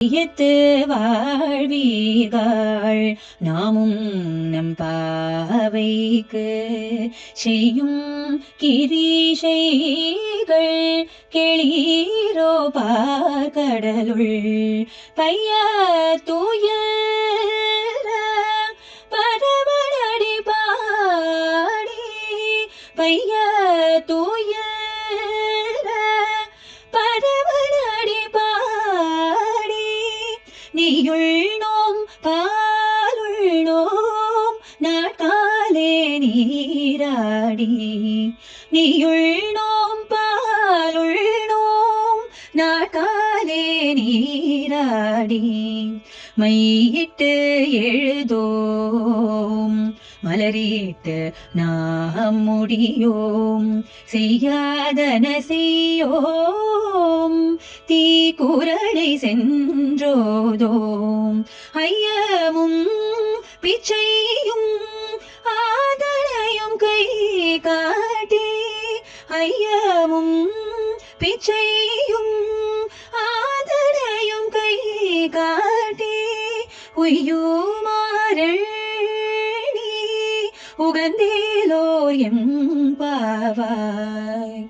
யத்து வாழ்வீர்கள் நாமும் நம் பாவைக்கு செய்யும் கிரீஷைகள் கெளீரோ பார்க்கடலுள் பைய தூய பரவனடி பாடி பைய தூய பரவனடி பாடி நீயுள்னோம் பாலுள்னோம் நாட்காலே நீராடி நீயுள்னோம் பாலுள்னோம் நாட்காலே நீராடி மையிட்டு எழுதோம் மலரிட்டு நாம் முடியோம் செய்யாதன செய்யோம் தீக்குறளை சென்றோதோம் ஐயமும் பிச்சையும் ஆதரையும் கை காட்டி ஐயமும் பிச்சையும் ஆதரையும் கை காட்டி உய்யுமாறல் உகந்தேலோர் எம் பாவாய்